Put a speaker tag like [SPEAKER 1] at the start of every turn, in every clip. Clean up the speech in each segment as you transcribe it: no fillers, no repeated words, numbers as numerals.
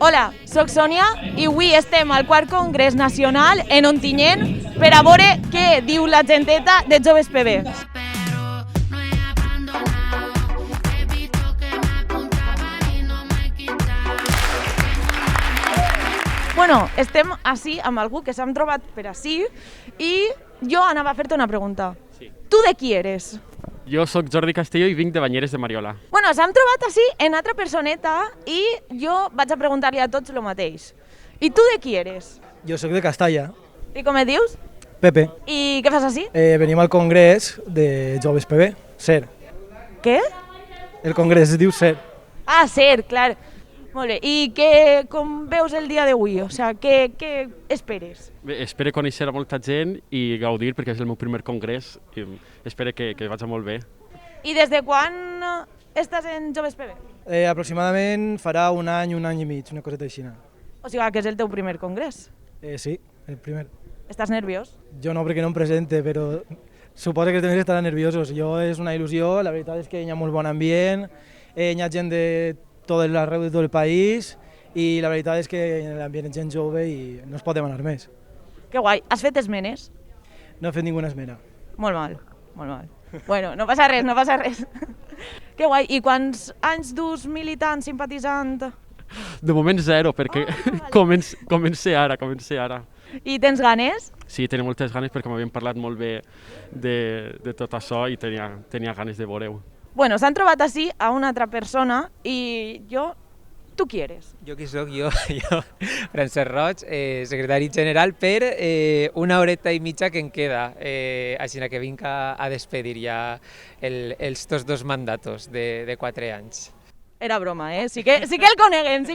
[SPEAKER 1] Hola, soc Sònia i avui estem al quart Congrés Nacional en Ontinyent per a veure què diu la genteta de Joves PB. Bueno, estem així amb algú que s'han trobat per així i jo anava a fer-te una pregunta.
[SPEAKER 2] Sí.
[SPEAKER 1] Tu de qui eres?
[SPEAKER 2] Jo sóc Jordi Castillo i vinc de Banyeres de Mariola.
[SPEAKER 1] Bueno, s'han trobat així en altra personeta i jo vaig a preguntar-li a tots el mateix. I tu de qui eres?
[SPEAKER 3] Jo sóc de Castalla,
[SPEAKER 1] I com et dius?
[SPEAKER 3] Pepe.
[SPEAKER 1] I què fas així?
[SPEAKER 3] Venim al congrés de Joves PB, SER.
[SPEAKER 1] Què?
[SPEAKER 3] El congrés es diu SER.
[SPEAKER 1] Ah, cert, clar. Molt bé. I com veus el dia d'avui? O sigui, què esperes?
[SPEAKER 2] Bé, espero conèixer a molta gent i gaudir perquè és el meu primer congrés i espero que vagi molt bé.
[SPEAKER 1] I des de quan estàs en Joves PB?
[SPEAKER 3] Aproximadament farà un any i mig, una coseta així.
[SPEAKER 1] O sigui, que és el teu primer congrés.
[SPEAKER 3] Sí, el primer.
[SPEAKER 1] Estàs nerviós?
[SPEAKER 3] Jo no, perquè no em presente, però suposo que els altres estaran nerviosos. Jo és una il·lusió, la veritat és que hi ha molt bon ambient, hi ha gent de tot arreu de tot el país i la veritat és que l'ambient és gent jove i no es pot demanar més.
[SPEAKER 1] Que guai. Has fet esmenes?
[SPEAKER 3] No he fet ninguna esmena.
[SPEAKER 1] Molt mal, molt mal. Bueno, no passa res, no passa res. Que guai. I quants anys dus militant, simpatitzant?
[SPEAKER 2] De moment zero, perquè comencé ara.
[SPEAKER 1] I tens ganes?
[SPEAKER 2] Sí, tenia moltes ganes perquè m'havien parlat molt bé de tot això i tenia ganes de veure-ho.
[SPEAKER 1] Bueno, s'han trobat així a una altra persona i jo... Tu qui eres?
[SPEAKER 4] Jo qui soc? Jo, Francesc Roig, secretari general per una horeta i mitja que em queda, així que vinc a despedir ja els tots dos mandatos de 4 anys.
[SPEAKER 1] Era broma, eh? Sí que el coneguem.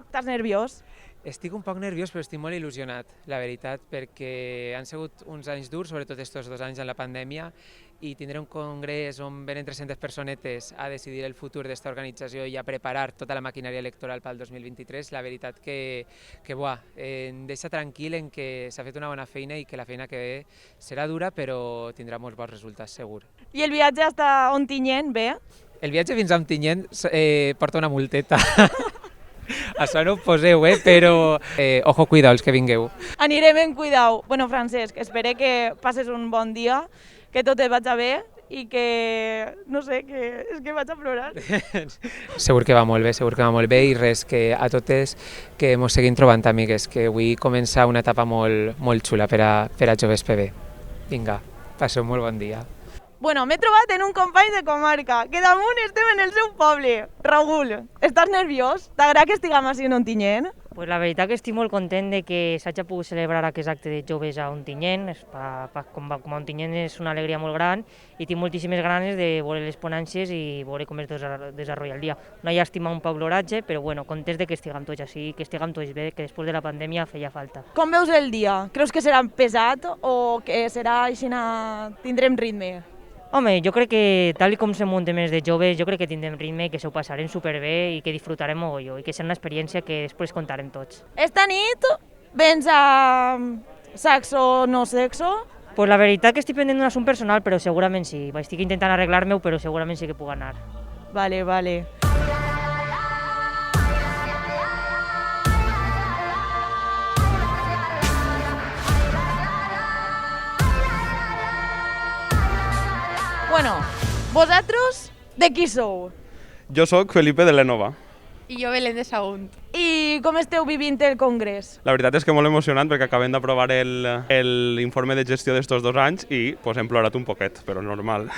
[SPEAKER 1] Estàs nerviós?
[SPEAKER 4] Estic un poc nerviós, però estic molt il·lusionat, la veritat, perquè han sigut uns anys durs, sobretot estos 2 anys en la pandèmia, i tindré un congrés on venen 300 personetes a decidir el futur d'esta organització i a preparar tota la maquinària electoral pel 2023. La veritat que em deixa tranquil en que s'ha fet una bona feina i que la feina que ve serà dura, però tindrà molts bons resultats, segur.
[SPEAKER 1] I el viatge hasta Ontinyent, bé?
[SPEAKER 4] El viatge fins a Ontinyent porta una multeta. Això no ho poseu, però ojo, cuidao, els que vingueu.
[SPEAKER 1] Anirem en cuidau. Bueno, Francesc, espero que passes un bon dia, que tot et vagi bé i que, no sé, és que vaig a plorar.
[SPEAKER 4] Segur que va molt bé i res, que a totes que mos seguim trobant amigues, que avui comença una etapa molt xula per a Joves PB. Vinga, passeu molt bon dia.
[SPEAKER 1] Bueno, m'he trobat en un company de comarca, que damunt estem en el seu poble. Raül, estàs nerviós? T'agrada que estiguem així en Ontinyent?
[SPEAKER 5] Pues la veritat que estic molt content de que s'hagi pogut celebrar aquest acte de joves a Ontinyent. Com a Ontinyent és una alegria molt gran i tinc moltíssimes ganes de veure les ponències i veure com es desenvolupa el dia. Una llàstima, un poc l'oratge, però bueno, contents de que estiguem tots així, que estiguem tots bé, que després de la pandèmia feia falta.
[SPEAKER 1] Com veus el dia? Creus que serà pesat o que serà així, tindrem ritme?
[SPEAKER 5] Home, jo crec que tal com se munten més de joves, jo crec que tindrem ritme, que s'ho passarem superbé i que disfrutarem mogolló i que serà una experiència que després contarem tots.
[SPEAKER 1] Esta nit vens a Saxo no sexo?
[SPEAKER 5] Pues la veritat que estic pendent d'un assumpte personal, però segurament sí. Estic intentant arreglar-me-ho, però segurament sí que puc anar.
[SPEAKER 1] Vale. Bueno, vosaltres de qui sou?
[SPEAKER 6] Jo sóc Felipe de l'Enova.
[SPEAKER 7] I jo Belén de Sagunt.
[SPEAKER 1] I com esteu vivint el congrés?
[SPEAKER 6] La veritat és que molt emocionant perquè acabem d'aprovar l'informe de gestió d'estos 2 anys i pues, hem plorat un poquet, però normal.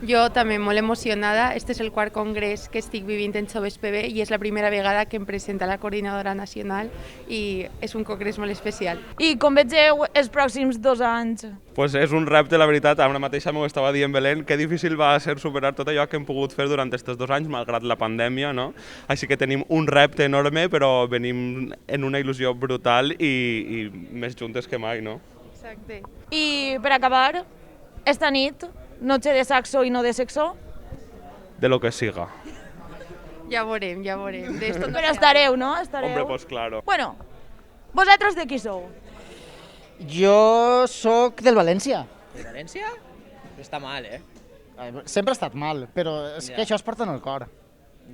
[SPEAKER 7] Jo també molt emocionada. Este és el quart congrés que estic vivint en Joves PB i és la primera vegada que em presenta la coordinadora nacional i és un congrés molt especial.
[SPEAKER 1] I com vegeu els pròxims 2 anys?
[SPEAKER 6] Pues és un repte, la veritat. Ara mateixa m'ho estava dient Belén, que difícil va ser superar tot allò que hem pogut fer durant aquests 2 anys, malgrat la pandèmia, no? Així que tenim un repte enorme, però venim en una il·lusió brutal i més juntes que mai, no?
[SPEAKER 7] Exacte.
[SPEAKER 1] I per acabar, esta nit, noche de saxo i no de sexo?
[SPEAKER 6] De lo que siga.
[SPEAKER 7] Ja veurem.
[SPEAKER 1] Però estareu, no?
[SPEAKER 6] Hombre, pues claro.
[SPEAKER 1] Bueno, vosaltres de qui sou?
[SPEAKER 8] Jo sóc del València.
[SPEAKER 9] De València? Està mal, eh?
[SPEAKER 8] Sempre ha estat mal, però és que això es porta en el cor.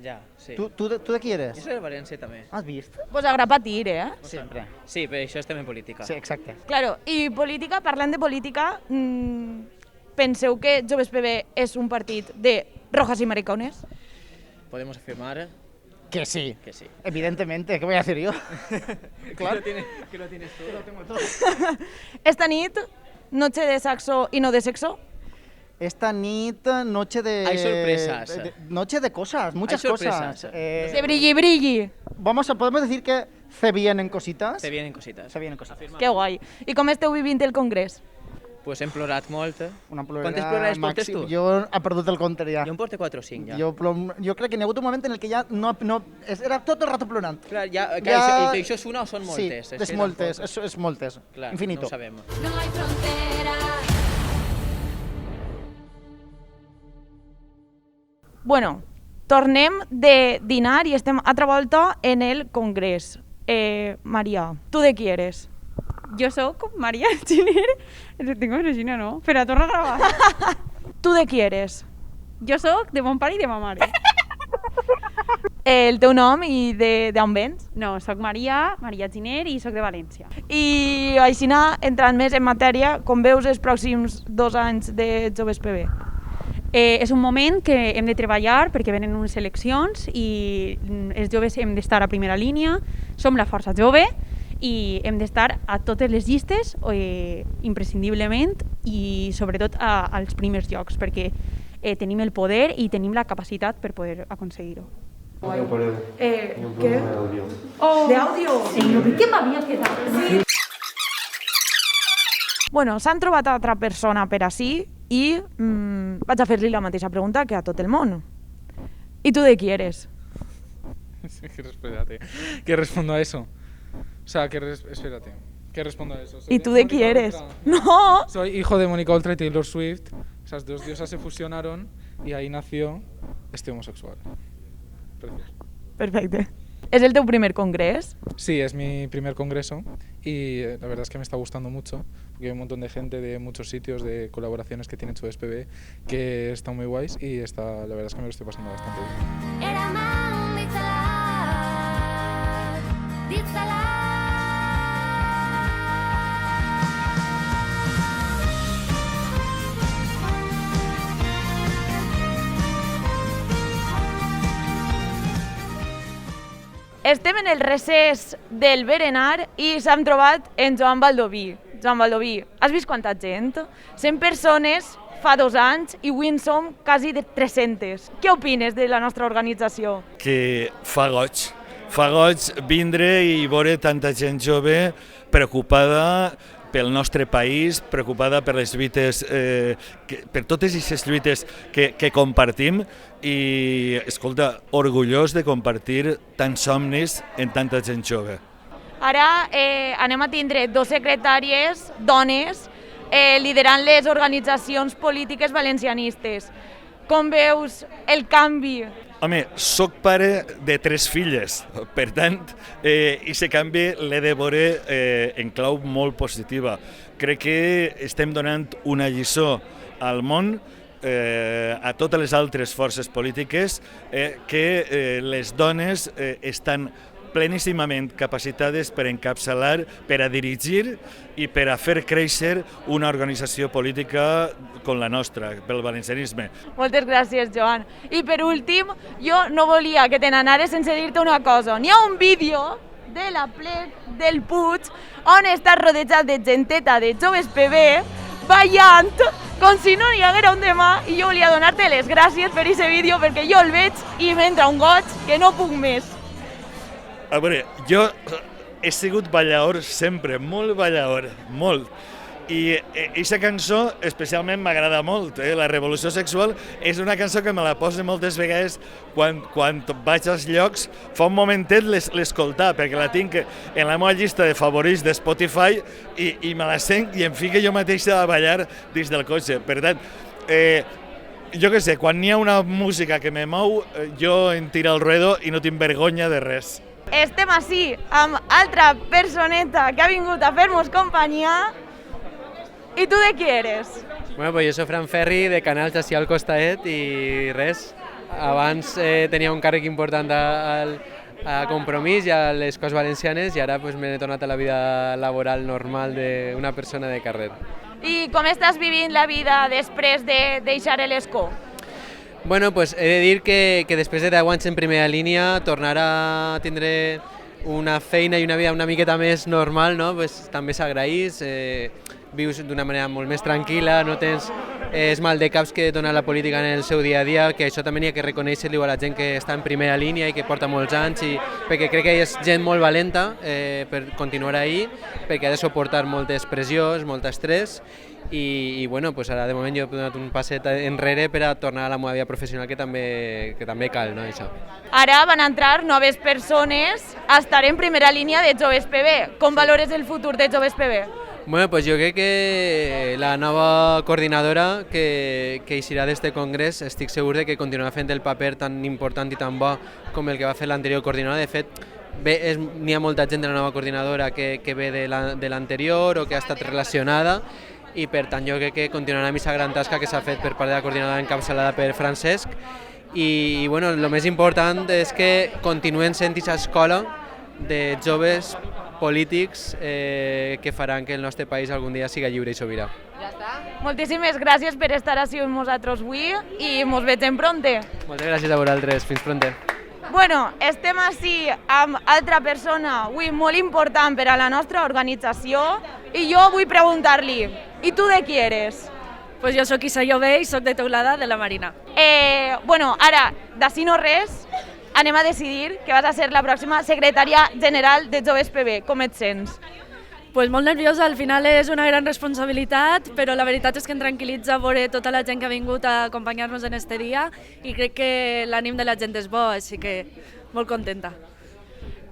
[SPEAKER 9] Ya, sí.
[SPEAKER 8] ¿Tú de qui
[SPEAKER 9] Jo
[SPEAKER 8] eres?
[SPEAKER 9] soy de València també.
[SPEAKER 8] Has vist?
[SPEAKER 1] Pues agrada patir, eh?
[SPEAKER 8] Sempre.
[SPEAKER 9] Sí, però això és també política.
[SPEAKER 8] Sí, exacte.
[SPEAKER 1] Claro, i política, parlant de política, penseu que Joves PB és un partit de rojas y maricones?
[SPEAKER 9] Podemos afirmar
[SPEAKER 8] Que sí.
[SPEAKER 9] que sí.
[SPEAKER 8] Evidentemente, ¿qué voy a hacer yo? Claro.
[SPEAKER 9] Que lo tienes tú.
[SPEAKER 1] Esta nit, noche de saxo y no de sexo.
[SPEAKER 8] Esta nit, noche de...
[SPEAKER 9] Hay sorpresas.
[SPEAKER 8] Noche de cosas, muchas
[SPEAKER 9] Hay sorpresas.
[SPEAKER 8] cosas.
[SPEAKER 1] De brilli brilli.
[SPEAKER 8] Podemos decir que se vienen cositas.
[SPEAKER 9] Te vienen cositas.
[SPEAKER 8] Se vienen cositas.
[SPEAKER 1] Que guai. I com esteu vivint el congrés?
[SPEAKER 9] Pues hem plorat molt.
[SPEAKER 8] Una
[SPEAKER 9] Quantes plorades portes tu?
[SPEAKER 8] Jo he perdut el compte ja.
[SPEAKER 9] Jo em porto 4 o 5 ja.
[SPEAKER 8] Jo crec que n'hi ha hagut un moment en el que ja era tot el rato plorant.
[SPEAKER 9] Clar, ja, això és una o són moltes?
[SPEAKER 8] Sí, és moltes, és moltes.
[SPEAKER 9] Clar,
[SPEAKER 8] Infinito.
[SPEAKER 9] no ho sabem.
[SPEAKER 10] No hay frontera.
[SPEAKER 1] Bueno, tornem de dinar i estem altra volta en el congrés. Maria, tu de qui eres?
[SPEAKER 11] Jo sóc Maria Giner. Tengo Regina, no? Espera, torna a gravar.
[SPEAKER 1] Tu de qui eres?
[SPEAKER 11] Jo sóc de mon pare i de ma mare.
[SPEAKER 1] El teu nom i d'on vens?
[SPEAKER 11] No, sóc Maria Giner i sóc de València.
[SPEAKER 1] I així entrant més en matèria, com veus els pròxims 2 anys de Joves PB?
[SPEAKER 11] És un moment que hem de treballar perquè venen unes eleccions i els joves hem d'estar a primera línia, som la força jove i hem d'estar a totes les llistes imprescindiblement i sobretot als primers llocs perquè tenim el poder i tenim la capacitat per poder aconseguir-ho.
[SPEAKER 1] ¿Qué? ¿De audio?
[SPEAKER 11] ¿Qué m'havia quedat?
[SPEAKER 1] Bueno, s'han trobat altra persona per ací i vaig a fer-li la mateixa pregunta que a tot el món. ¿Y tú de qui eres?
[SPEAKER 12] Espérate, ¿qué respondo a eso? O sea, espérate, ¿qué respondo a eso?
[SPEAKER 1] ¿Y tú de qui eres? ¡No!
[SPEAKER 12] Soy hijo de Mónica Oltra y Taylor Swift. Esas dos diosas se fusionaron y ahí nació este homosexual. Precioso.
[SPEAKER 1] Perfecte. ¿Es el teu primer congrés?
[SPEAKER 12] Sí, es mi primer congreso y la verdad es que me está gustando mucho porque hay un montón de gente de muchos sitios, de colaboraciones que tiene Joves PB que están muy guays y la verdad es que me lo estoy pasando bastante bien.
[SPEAKER 10] Era un ditzalar.
[SPEAKER 1] Estem en el recés del berenar i s'han trobat en Joan Baldoví. Joan Baldoví, has vist quanta gent? 100 persones fa 2 anys i avui en som quasi de 300. Què opines de la nostra organització?
[SPEAKER 13] Que fa goig vindre i veure tanta gent jove preocupada pel nostre país, preocupada per les lluites, per totes aquestes lluites que compartim i, escolta, orgullós de compartir tants somnis en tanta gent jove.
[SPEAKER 1] Ara anem a tindre 2 secretàries, dones, liderant les organitzacions polítiques valencianistes. Com veus el canvi?
[SPEAKER 13] Home, soc pare de 3 filles, per tant, aquest canvi l'he de veure en clau molt positiva. Crec que estem donant una lliçó al món, a totes les altres forces polítiques, que les dones estan pleníssimament capacitades per encapçalar, per a dirigir i per a fer créixer una organització política com la nostra, pel valencianisme.
[SPEAKER 1] Moltes gràcies, Joan. I per últim, jo no volia que te n'anares sense dir-te una cosa. N'hi ha un vídeo de la plec del Puig on estàs rodejat de genteta de Joves PB ballant com si no n'hi haguera un demà i jo volia donar-te les gràcies per aquest vídeo perquè jo el veig i m'entra un goig que no puc més.
[SPEAKER 13] A veure, jo he sigut ballador sempre, molt ballador, molt. I aquesta cançó especialment m'agrada molt, La Revolució Sexual és una cançó que me la poso moltes vegades quan vaig als llocs, fa un momentet l'escoltar, perquè la tinc en la meva llista de favorits de Spotify i me la sent i em fico jo mateix a ballar dins del cotxe. Per tant, jo què sé, quan hi ha una música que me mou, jo em tiro al ruedo i no tinc vergonya de res.
[SPEAKER 1] Estem així amb altra personeta que ha vingut a fer-nos companyia. I tu de qui eres?
[SPEAKER 14] Bueno, pues yo soy Fran Ferri, de Canal així al costaet, i res, abans tenia un càrrec important a Compromís i a les Corts Valencianes i ara m'he tornat a la vida laboral normal d'una persona de carrer.
[SPEAKER 1] I com estàs vivint la vida després de deixar l'escó?
[SPEAKER 14] Bueno, he de dir que després de 10 anys en primera línia, tornar a tindre una feina i una vida una miqueta més normal, no? També s'agraeix, vius d'una manera molt més tranquil·la, no tens el mal de caps que dona la política en el seu dia a dia, que això també hi ha que reconèixer-li a la gent que està en primera línia i que porta molts anys, perquè crec que és gent molt valenta per continuar ahí, perquè ha de suportar moltes pressions, molt estrès, i ara de moment jo he donat un passet enrere per a tornar a la meva vida professional que també cal, no, això.
[SPEAKER 1] Ara van entrar noves persones a estar en primera línia de Joves PB. Com valores el futur de Joves PB?
[SPEAKER 14] Bueno, jo crec que la nova coordinadora que eixirà d'este congrés estic segur de que continuarà fent el paper tan important i tan bo com el que va fer l'anterior coordinadora. De fet, n'hi ha molta gent de la nova coordinadora que ve de l'anterior o que ha estat relacionada i per tant jo crec que continuarà amb aquesta gran tasca que s'ha fet per part de la coordinadora encapçalada per Francesc i el més important és que continuen sent aquesta escola de joves polítics que faran que el nostre país algun dia siga lliure i sobirà.
[SPEAKER 1] Ja està. Moltíssimes gràcies per estar així amb nosaltres avui i ens veiem pronte.
[SPEAKER 14] Moltes gràcies a vosaltres, fins pronte.
[SPEAKER 1] Bueno, estem així amb altra persona avui molt important per a la nostra organització i jo vull preguntar-li, ¿y tú de qui eres?
[SPEAKER 15] Pues jo soc Isa Llobé i soc de Teulada, de la Marina.
[SPEAKER 1] Ara, d'ací no res, anem a decidir que vas a ser la pròxima secretària general de Joves PB. Com et sents?
[SPEAKER 15] Pues molt nerviosa, al final és una gran responsabilitat, però la veritat és que em tranquil·litza veure tota la gent que ha vingut a acompanyar-nos en este dia i crec que l'ànim de la gent és bo, així que molt contenta.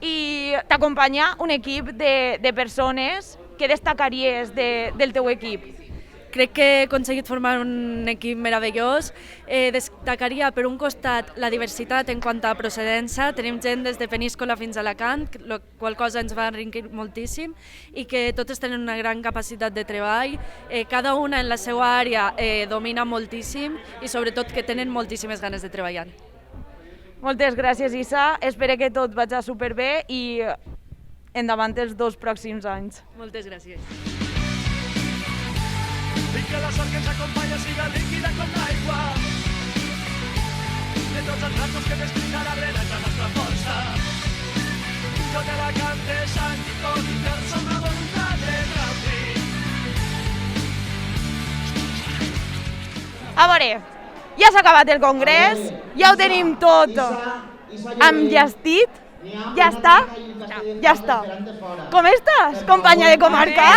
[SPEAKER 1] I t'acompanya un equip de persones. Què destacaries del teu equip?
[SPEAKER 15] Crec que he aconseguit formar un equip meravellós. Destacaria, per un costat, la diversitat en quant a procedència. Tenim gent des de Peníscola fins a Alacant, la qual cosa ens va enriquir moltíssim, i que totes tenen una gran capacitat de treball. Cada una en la seva àrea domina moltíssim i sobretot que tenen moltíssimes ganes de treballar.
[SPEAKER 1] Moltes gràcies, Isa. Espero que tot vagi superbé i endavant els 2 pròxims anys.
[SPEAKER 15] Moltes gràcies.
[SPEAKER 16] I que la sort que ens acompanya siga líquida com l'aigua. De tots els ratos que m'explicarà Renat la nostra força. Jo te la cante sang i tot i fer som la voluntat de gaudir.
[SPEAKER 1] A veure, ja s'ha acabat el congrés, ja ho tenim tot enllestit. Ja està? Ja està. Com estàs, companya de comarca?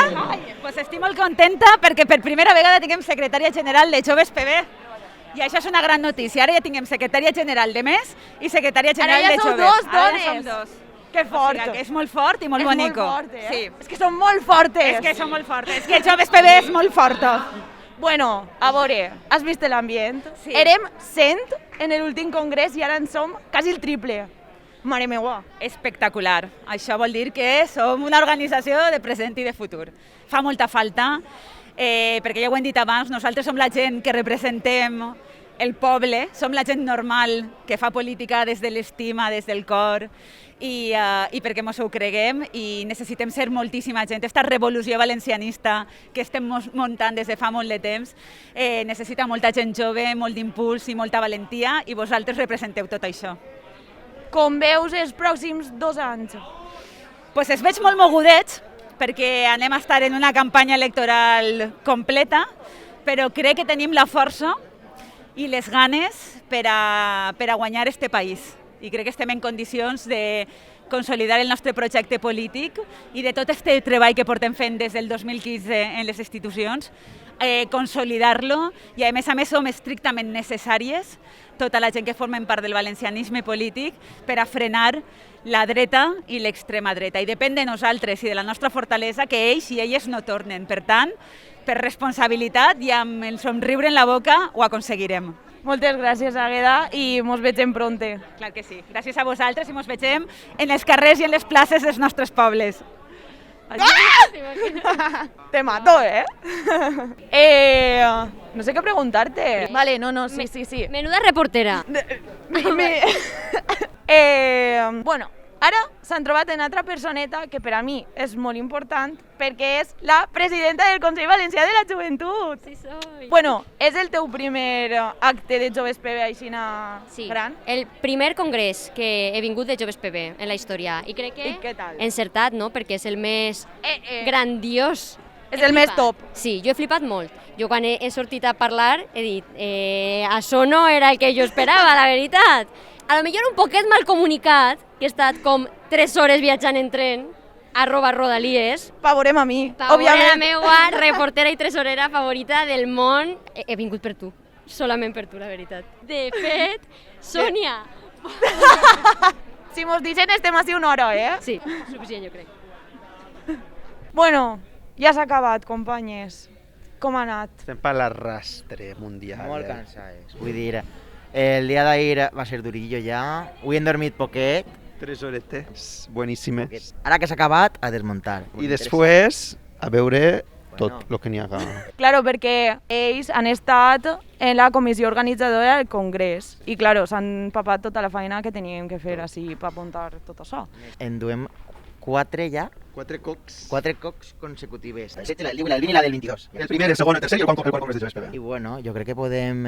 [SPEAKER 17] Pues estic molt contenta perquè per primera vegada tinguem secretària general de Joves PB. I això és una gran notícia. Ara ja tinguem secretària general de MES i secretària general de Joves.
[SPEAKER 1] Ara ja sou 2 dones.
[SPEAKER 17] Ara som 2.
[SPEAKER 1] Que fort.
[SPEAKER 17] O sigui, que és molt fort i molt bonico.
[SPEAKER 1] És molt fort,
[SPEAKER 17] Sí.
[SPEAKER 1] És que són molt fortes.
[SPEAKER 17] És que són molt fortes. És que Joves PB és molt forta.
[SPEAKER 1] Bueno, a veure, has vist l'ambient?
[SPEAKER 17] Sí.
[SPEAKER 1] Érem 100 en l'últim congrés i ara en som quasi el triple. Mare meua.
[SPEAKER 17] Espectacular. Això vol dir que som una organització de present i de futur. Fa molta falta, perquè ja ho hem dit abans, nosaltres som la gent que representem el poble, som la gent normal que fa política des de l'estima, des del cor, i perquè ens ho creguem i necessitem ser moltíssima gent. Aquesta revolució valencianista que estem muntant des de fa molt de temps necessita molta gent jove, molt d'impuls i molta valentia, i vosaltres representeu tot això.
[SPEAKER 1] Com veus els pròxims 2 anys?
[SPEAKER 17] Pues es veig molt mogudets, perquè anem a estar en una campanya electoral completa, però crec que tenim la força i les ganes per a guanyar este país. I crec que estem en condicions de consolidar el nostre projecte polític i de tot este treball que portem fent des del 2015 en les institucions, consolidar-lo, i a més som estrictament necessàries tota la gent que formen part del valencianisme polític per a frenar la dreta i l'extrema dreta. I depèn de nosaltres i de la nostra fortalesa que ells i elles no tornen. Per tant, per responsabilitat i amb el somriure en la boca ho aconseguirem.
[SPEAKER 1] Moltes gràcies, Àgueda, i mos veiem pronte.
[SPEAKER 17] Clar que sí. Gràcies a vosaltres i mos veiem en els carrers i en les places dels nostres pobles.
[SPEAKER 1] Te mato, ¿eh? No sé qué preguntarte. Vale, no, sí.
[SPEAKER 18] Menuda reportera.
[SPEAKER 1] Bueno, ara s'han trobat una altra personeta que per a mi és molt important perquè és la presidenta del Consell Valencià de la Joventut.
[SPEAKER 18] Sí, soy.
[SPEAKER 1] Bueno, és el teu primer acte de Joves PB aixina gran?
[SPEAKER 18] El primer congrés que he vingut de Joves PB en la història i crec que encertat, no? Perquè és el més grandiós.
[SPEAKER 1] És el més top.
[SPEAKER 18] Sí, jo he flipat molt. Jo quan he sortit a parlar he dit això no era el que jo esperava, la veritat. A lo millor un poquet mal comunicat, que he estat com 3 hores viatjant en tren, @Rodalies.
[SPEAKER 1] Favorem a mi,
[SPEAKER 18] òbviament. La meva reportera i tresorera favorita del món. He vingut per tu, solament per tu, la veritat. De fet, Sònia.
[SPEAKER 1] Si mos deixen estem així una hora, eh?
[SPEAKER 18] Sí, suficient, jo crec.
[SPEAKER 1] Bueno, ja s'ha acabat, companyes. Com ha anat?
[SPEAKER 19] Estem per l'arrastre mundial.
[SPEAKER 20] Molt cansades. Vull dir, el dia d'ahir va ser durillo ja. Avui hem dormit poquet.
[SPEAKER 19] 3 horetes, bueníssimes.
[SPEAKER 20] Ara que s'ha acabat, a desmuntar.
[SPEAKER 19] I després, a veure tot el que n'hi ha.
[SPEAKER 1] Claro, perquè ells han estat en la comissió organitzadora del congrés i, claro, s'han papat tota la feina que teníem que fer així per apuntar tot això.
[SPEAKER 20] En duem 4 ja.
[SPEAKER 19] 4 cocs.
[SPEAKER 20] 4 cocs consecutives.
[SPEAKER 8] El 7, el 10, el 20 i la del 22. El primer, el segon, el tercer i el quart congrés de Joves PB.
[SPEAKER 20] I bueno, jo crec que podem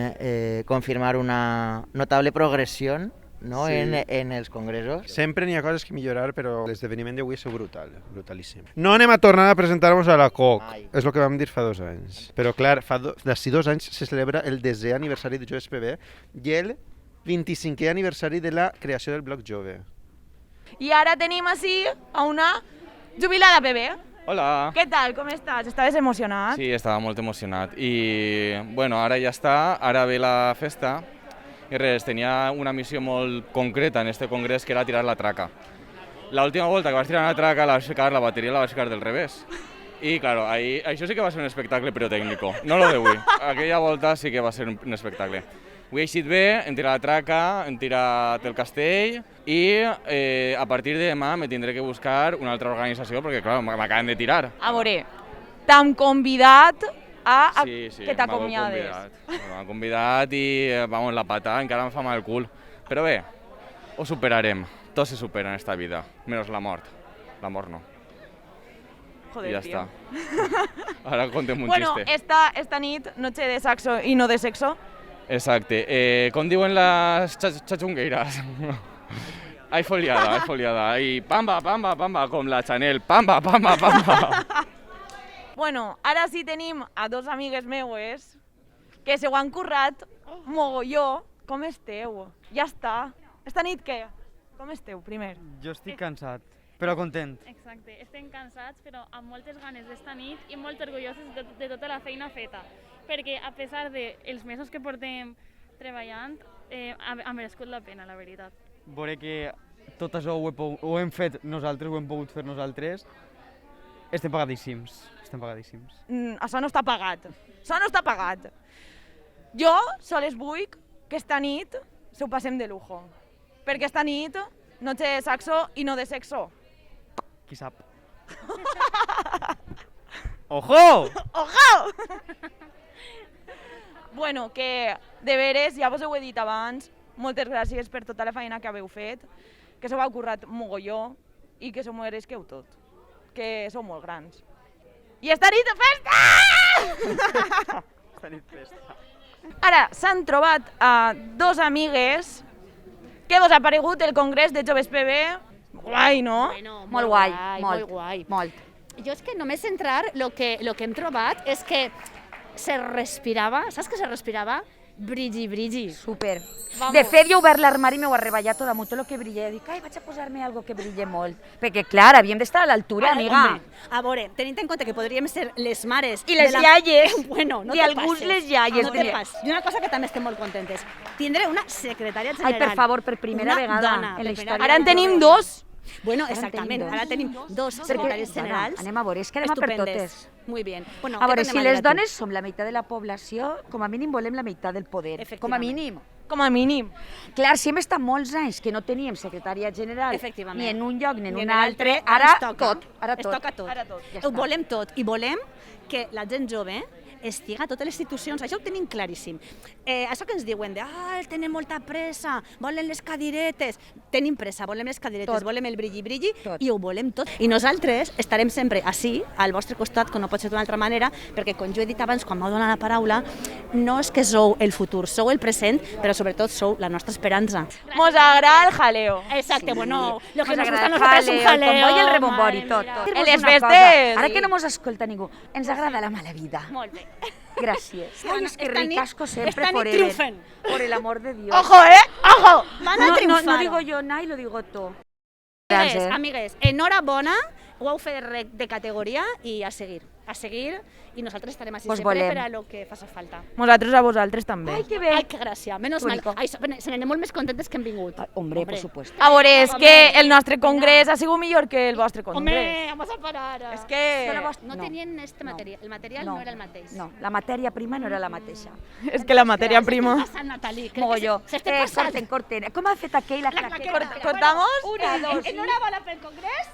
[SPEAKER 20] confirmar una notable progressió, no?
[SPEAKER 19] Sí.
[SPEAKER 20] En els congressos.
[SPEAKER 19] Sempre n'hi ha coses que millorar, però l'esdeveniment d'avui és brutalíssim. No anem a tornar a presentar-nos a la COC, és el que vam dir fa 2 anys. Però clar, d'ací 2 anys se celebra el 10è aniversari de Joves PB i el 25è aniversari de la creació del Bloc Jove.
[SPEAKER 1] I ara tenim així a una jubilada PB.
[SPEAKER 21] Hola.
[SPEAKER 1] Què tal, com estàs? Estaves emocionat?
[SPEAKER 21] Sí, estava molt emocionat. I bueno, ara ja està, ara ve la festa. I res, tenia una missió molt concreta en este congrés que era tirar la traca. L'última volta que vas tirar la traca la vas ficar, la bateria la vas ficar del revés. I, claro, això sí que va ser un espectacle pirotècnico, no lo d'avui. Aquella volta sí que va ser un espectacle. Avui he eixit bé, hem tirat la traca, hem tirat el castell i a partir de demà me tindré que buscar una altra organització perquè, clar, m'acaben de tirar.
[SPEAKER 1] A veure, t'hem convidat a
[SPEAKER 21] sí,
[SPEAKER 1] que t'acomiades.
[SPEAKER 21] M'han convidat i, vamos, la pata encara em fa mal el cul. Però bé, ho superarem. Tot se supera en esta vida, menos la mort. La mort no.
[SPEAKER 1] Joder,
[SPEAKER 21] I ja
[SPEAKER 1] tío.
[SPEAKER 21] està. Ara contem un
[SPEAKER 1] bueno,
[SPEAKER 21] xiste.
[SPEAKER 1] esta nit, noche de saxo i no de sexo.
[SPEAKER 21] Exacte. Com diuen les xachungueires? Hay foliada. I pamba, com la Chanel. Pamba.
[SPEAKER 1] Bueno, ara sí tenim a 2 amigues meues que se ho han currat mogolló. Com esteu? Ja està. Esta nit què? Com esteu, primer?
[SPEAKER 22] Jo estic cansat, però content.
[SPEAKER 23] Exacte, estem cansats, però amb moltes ganes d'esta nit i molt orgulloses de tota la feina feta, perquè a pesar dels mesos que portem treballant, ha merescut la pena, la veritat.
[SPEAKER 22] Veure que tot això ho hem fet nosaltres, ho hem pogut fer nosaltres, estem pagadíssims.
[SPEAKER 1] Això no està pagat. Jo sols vull que esta nit se ho passem de lujo, perquè esta nit, noche de saxo i no de sexo.
[SPEAKER 22] Qui sap? Ojo!
[SPEAKER 1] Bueno, que de veres, ja vos ho he dit abans, moltes gràcies per tota la feina que haveu fet, que s'ho heu currat mogolló i que s'ho mereixeu tot, que sou molt grans. I esta nit de festa! Ara s'han trobat a 2 amigues. Què vos ha paregut el congrés de Joves PB? Guai, no?
[SPEAKER 24] Bueno, molt guai. Jo és que només entrar, el que hem trobat és que se respirava, saps que se respirava? Brilli.
[SPEAKER 25] Super.
[SPEAKER 24] Vamos.
[SPEAKER 25] De fet, jo he obert l'armari i m'ho he reballat tot damunt el que brilla. Dic, vaig a posar-me algo que brille molt. Perquè, clar, havíem d'estar a l'altura, amiga.
[SPEAKER 17] A veure, tenint en compte que podríem ser les mares...
[SPEAKER 25] I les iaies.
[SPEAKER 17] Bueno, no
[SPEAKER 25] I
[SPEAKER 17] te
[SPEAKER 25] alguns
[SPEAKER 17] passes.
[SPEAKER 25] les iaies.
[SPEAKER 17] No te passes. I una cosa que també estem molt contentes. Tindré una secretària general.
[SPEAKER 25] Ai, per favor, per primera vegada
[SPEAKER 17] dona,
[SPEAKER 25] en la història.
[SPEAKER 1] Ara en tenim 2.
[SPEAKER 17] Bueno, exactament, ara tenim 2 secretàries generals.
[SPEAKER 25] Anem a veure, és que anem a per totes.
[SPEAKER 17] Muy bien. Bueno,
[SPEAKER 25] a veure, si les dones som la meitat de la població, com a mínim volem la meitat del poder. Com a mínim.
[SPEAKER 1] Com a mínim.
[SPEAKER 25] Clar, si hem estat molts anys que no teníem secretària general ni en un lloc ni en un altre,
[SPEAKER 24] ara
[SPEAKER 25] ara
[SPEAKER 24] toca.
[SPEAKER 25] tot. Ara
[SPEAKER 24] Es
[SPEAKER 25] tot.
[SPEAKER 24] toca tot.
[SPEAKER 25] Ara tot. Ja
[SPEAKER 24] Ho
[SPEAKER 25] està.
[SPEAKER 24] volem tot i volem que la gent jove estiga a totes les institucions, això ho tenim claríssim. Això que ens diuen de tenen molta pressa, volen les cadiretes, tenim pressa, volem les cadiretes,
[SPEAKER 25] Tot.
[SPEAKER 24] volem el brilli i ho volem tot. I nosaltres estarem sempre així, al vostre costat, com no pot ser d'una altra manera, perquè com jo he dit abans, quan m'heu donat la paraula, no és que sou el futur, sou el present, però sobretot sou la nostra esperança.
[SPEAKER 1] Mos agrada el jaleo.
[SPEAKER 24] Exacte, bueno, lo que
[SPEAKER 25] Mos
[SPEAKER 24] nos gusta a
[SPEAKER 25] agrada el
[SPEAKER 24] nosotros es un
[SPEAKER 25] jaleo, el
[SPEAKER 24] jaleo.
[SPEAKER 25] convoy i el rebombori,
[SPEAKER 24] madre
[SPEAKER 25] tot.
[SPEAKER 24] mía.
[SPEAKER 25] Dir-vos
[SPEAKER 1] En les
[SPEAKER 25] una cosa,
[SPEAKER 1] festes.
[SPEAKER 25] Ara que no mos escolta ningú, ens agrada la mala vida.
[SPEAKER 24] Molt bé.
[SPEAKER 25] Gràcies. Ai, és que
[SPEAKER 24] Esta nit-
[SPEAKER 25] ricasco sempre,
[SPEAKER 24] esta nit
[SPEAKER 25] forever.
[SPEAKER 24] triunfen.
[SPEAKER 25] Por el amor de Dios.
[SPEAKER 1] ¡Ojo, ¡Ojo!
[SPEAKER 24] Van a
[SPEAKER 25] No
[SPEAKER 24] triunfar.
[SPEAKER 25] digo yo nada y lo digo tú.
[SPEAKER 24] Amigues, enhorabona, ho heu fet de categoria i a seguir, i nosaltres estarem així
[SPEAKER 25] Pues
[SPEAKER 24] sempre
[SPEAKER 25] volem.
[SPEAKER 24] per a lo que faci falta.
[SPEAKER 1] Nosaltres a vosaltres també.
[SPEAKER 25] Ai, que bé.
[SPEAKER 24] Ai, que gràcia, menos mal.
[SPEAKER 25] Bonico.
[SPEAKER 24] Ai, se n'anem molt més contentes que hem vingut.
[SPEAKER 25] Hombre, por supuesto.
[SPEAKER 1] A veure, és
[SPEAKER 24] Home,
[SPEAKER 1] que el nostre congrés ha sigut millor que el vostre congrés.
[SPEAKER 24] Hombre, vamos a parar.
[SPEAKER 1] És que...
[SPEAKER 24] No tenien este material, el material no era el mateix.
[SPEAKER 25] No, la matèria prima no era la mateixa.
[SPEAKER 1] És que la matèria prima...
[SPEAKER 24] Passant, Nathalie, crec
[SPEAKER 25] Mogolló.
[SPEAKER 24] que s'estem passant.
[SPEAKER 25] Corten. Com ha fet aquell la claqueta?
[SPEAKER 1] ¿Cortamos?
[SPEAKER 24] Una, dos, enhorabona pel congrés.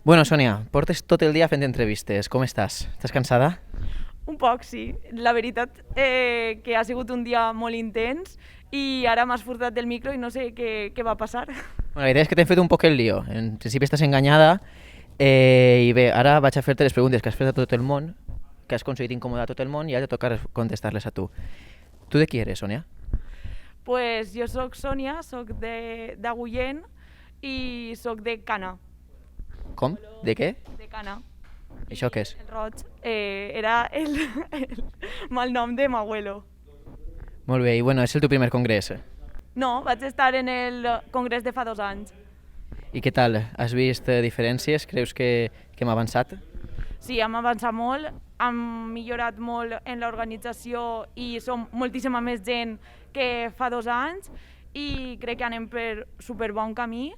[SPEAKER 9] Bueno, Sònia, portes tot el dia fent entrevistes. Com estàs? Estàs cansada?
[SPEAKER 1] Un poc, sí. La veritat que ha sigut un dia molt intens i ara m'has furtat del micro i no sé què va passar.
[SPEAKER 9] Bueno, la idea és que t'hem fet un poc el lío. En principi estàs enganyada i bé, ara vaig a fer-te les preguntes que has fet a tot el món, que has aconseguit incomodar a tot el món i ara te toca contestar-les a tu. Tu de qui eres, Sònia?
[SPEAKER 1] Pues jo sóc Sònia, sóc d'Agullent i sóc de Cana.
[SPEAKER 9] Com? De què?
[SPEAKER 1] De Cana.
[SPEAKER 9] Això què és?
[SPEAKER 1] El roig. Era el malnom de m'abuelo.
[SPEAKER 9] Molt bé, i bueno, és el teu primer congrés.
[SPEAKER 1] No, vaig estar en el congrés de fa 2 anys.
[SPEAKER 9] I què tal? Has vist diferències? Creus que hem avançat?
[SPEAKER 1] Sí, hem avançat molt, hem millorat molt en l'organització i som moltíssima més gent que fa 2 anys i crec que anem per superbon camí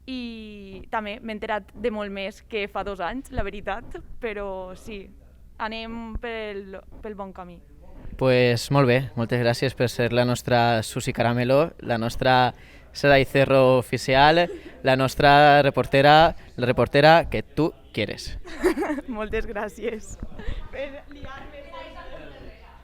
[SPEAKER 1] i també m'he enterat de molt més que fa 2 anys, la veritat, però sí, anem pel bon camí.
[SPEAKER 9] Pues molt bé, moltes gràcies per ser la nostra Susi Caramelo, la nostra Saray Cerro oficial, la nostra reportera, la reportera que tu quieres.
[SPEAKER 1] Moltes gràcies per liar-me.